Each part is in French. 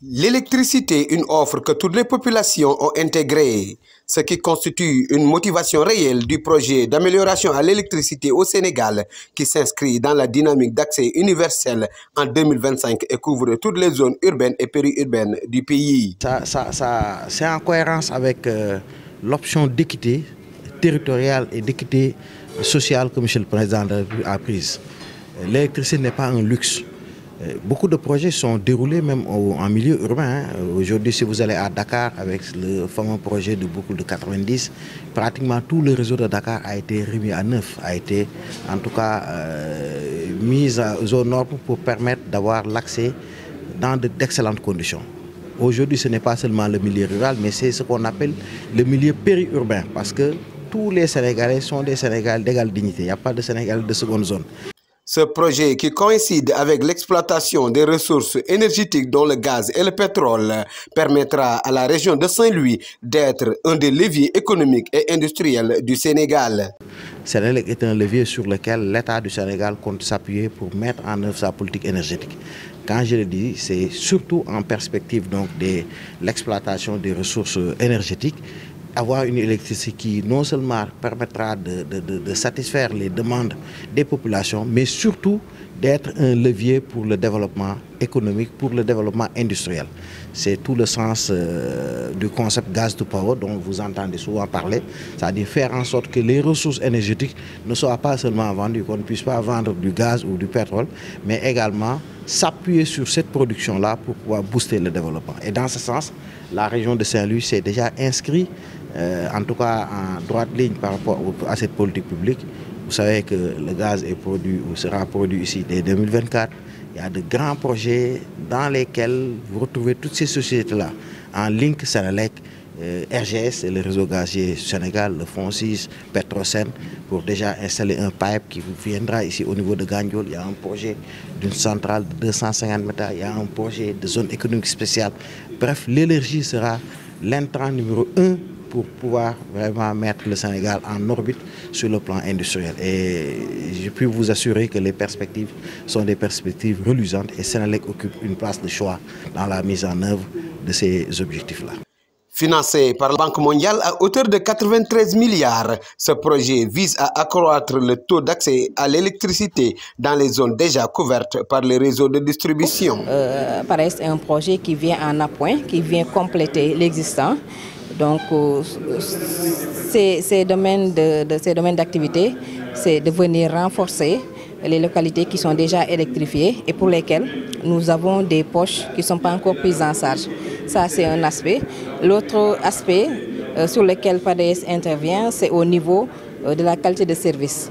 L'électricité, une offre que toutes les populations ont intégrée, ce qui constitue une motivation réelle du projet d'amélioration à l'électricité au Sénégal qui s'inscrit dans la dynamique d'accès universel en 2025 et couvre toutes les zones urbaines et périurbaines du pays. C'est en cohérence avec l'option d'équité territoriale et d'équité sociale que M. le Président a prise. L'électricité n'est pas un luxe. Beaucoup de projets sont déroulés même en milieu urbain. Aujourd'hui, si vous allez à Dakar avec le fameux projet de boucle de 90, pratiquement tout le réseau de Dakar a été remis à neuf, a été en tout cas mis aux normes pour permettre d'avoir l'accès dans d'excellentes conditions. Aujourd'hui, ce n'est pas seulement le milieu rural, mais c'est ce qu'on appelle le milieu périurbain, parce que tous les Sénégalais sont des Sénégalais d'égale dignité. Il n'y a pas de Sénégalais de seconde zone. Ce projet qui coïncide avec l'exploitation des ressources énergétiques dont le gaz et le pétrole permettra à la région de Saint-Louis d'être un des leviers économiques et industriels du Sénégal. Sénélec est un levier sur lequel l'État du Sénégal compte s'appuyer pour mettre en œuvre sa politique énergétique. Quand je le dis, c'est surtout en perspective donc de l'exploitation des ressources énergétiques. Avoir une électricité qui non seulement permettra de satisfaire les demandes des populations, mais surtout d'être un levier pour le développement économique, pour le développement industriel. C'est tout le sens du concept gaz to power dont vous entendez souvent parler, c'est-à-dire faire en sorte que les ressources énergétiques ne soient pas seulement vendues, qu'on ne puisse pas vendre du gaz ou du pétrole, mais également s'appuyer sur cette production-là pour pouvoir booster le développement. Et dans ce sens, la région de Saint-Louis s'est déjà inscrite, en tout cas en droite ligne par rapport à cette politique publique. Vous savez que le gaz est produit ou sera produit ici dès 2024. Il y a de grands projets dans lesquels vous retrouvez toutes ces sociétés-là en link Sénélec, RGS et le réseau gazier du Sénégal, le FONSIS, Petrosen, pour déjà installer un pipe qui viendra ici au niveau de Gandiol. Il y a un projet d'une centrale de 250 mètres, il y a un projet de zone économique spéciale. Bref, l'énergie sera l'intrant numéro 1 pour pouvoir vraiment mettre le Sénégal en orbite sur le plan industriel. Et je peux vous assurer que les perspectives sont des perspectives reluisantes et Sénélec occupe une place de choix dans la mise en œuvre de ces objectifs-là. Financé par la Banque mondiale à hauteur de 93 milliards, ce projet vise à accroître le taux d'accès à l'électricité dans les zones déjà couvertes par les réseaux de distribution. Pareil, c'est un projet qui vient en appoint, qui vient compléter l'existant. Donc, ces domaines d'activité, c'est de venir renforcer les localités qui sont déjà électrifiées et pour lesquelles nous avons des poches qui ne sont pas encore prises en charge. Ça, c'est un aspect. L'autre aspect sur lequel PADES intervient, c'est au niveau de la qualité de service.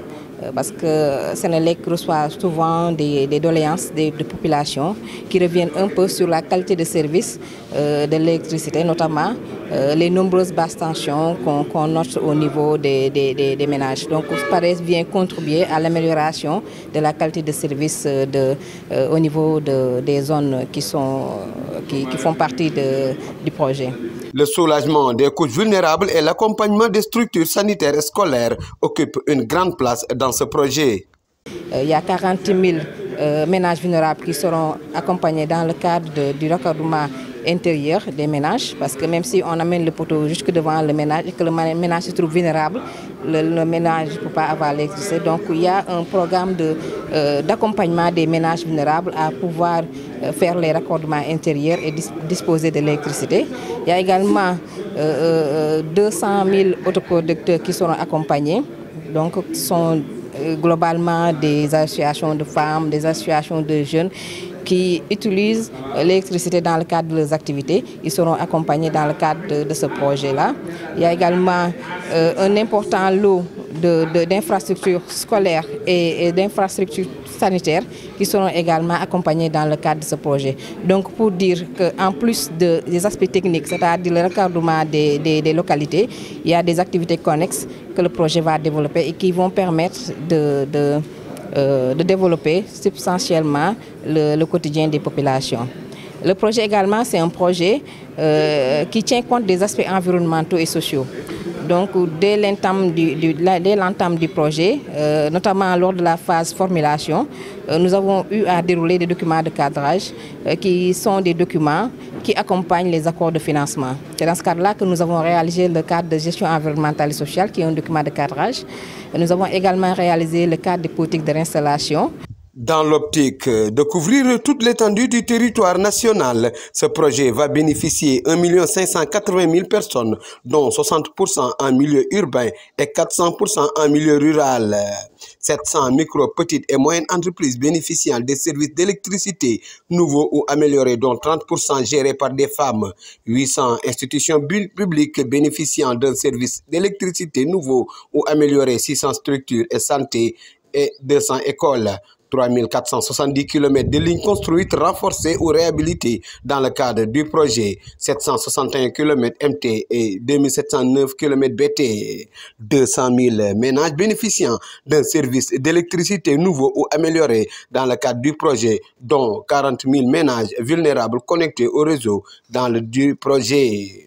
Parce que Sénélec reçoit souvent des doléances des populations qui reviennent un peu sur la qualité de service de l'électricité, notamment les nombreuses basses tensions qu'on note au niveau des ménages. Donc, PADES vient contribuer à l'amélioration de la qualité de service au niveau des zones qui font partie du projet. Le soulagement des couches vulnérables et l'accompagnement des structures sanitaires et scolaires occupent une grande place dans ce projet. Il y a 40 000 ménages vulnérables qui seront accompagnés dans le cadre du raccordement intérieur des ménages, parce que même si on amène le poteau jusque devant le ménage et que le ménage se trouve vulnérable, le ménage ne peut pas avoir l'électricité. Donc il y a un programme d'accompagnement des ménages vulnérables à pouvoir faire les raccordements intérieurs et disposer de l'électricité. Il y a également 200 000 autoproducteurs qui seront accompagnés. Donc ce sont globalement des associations de femmes, des associations de jeunes qui utilisent l'électricité dans le cadre de leurs activités. Ils seront accompagnés dans le cadre de ce projet-là. Il y a également un important lot d'infrastructures scolaires et d'infrastructures sanitaires qui seront également accompagnés dans le cadre de ce projet. Donc pour dire qu'en plus des aspects techniques, c'est-à-dire le raccordement des localités, il y a des activités connexes que le projet va développer et qui vont permettre de développer substantiellement le quotidien des populations. Le projet également, c'est un projet qui tient compte des aspects environnementaux et sociaux. Donc, dès l'entame du projet, notamment lors de la phase formulation, nous avons eu à dérouler des documents de cadrage qui sont des documents qui accompagnent les accords de financement. C'est dans ce cadre-là que nous avons réalisé le cadre de gestion environnementale et sociale, qui est un document de cadrage. Nous avons également réalisé le cadre des politiques de réinstallation. Dans l'optique de couvrir toute l'étendue du territoire national, ce projet va bénéficier 1 580 000 personnes, dont 60% en milieu urbain et 400% en milieu rural. 700 micro, petites et moyennes entreprises bénéficiant des services d'électricité nouveaux ou améliorés, dont 30% gérés par des femmes. 800 institutions publiques bénéficiant d'un service d'électricité nouveau ou amélioré, 600 structures et santé et 200 écoles. 3470 km de lignes construites, renforcées ou réhabilitées dans le cadre du projet, 761 km MT et 2709 km BT, 200 000 ménages bénéficiant d'un service d'électricité nouveau ou amélioré dans le cadre du projet, dont 40 000 ménages vulnérables connectés au réseau dans le projet.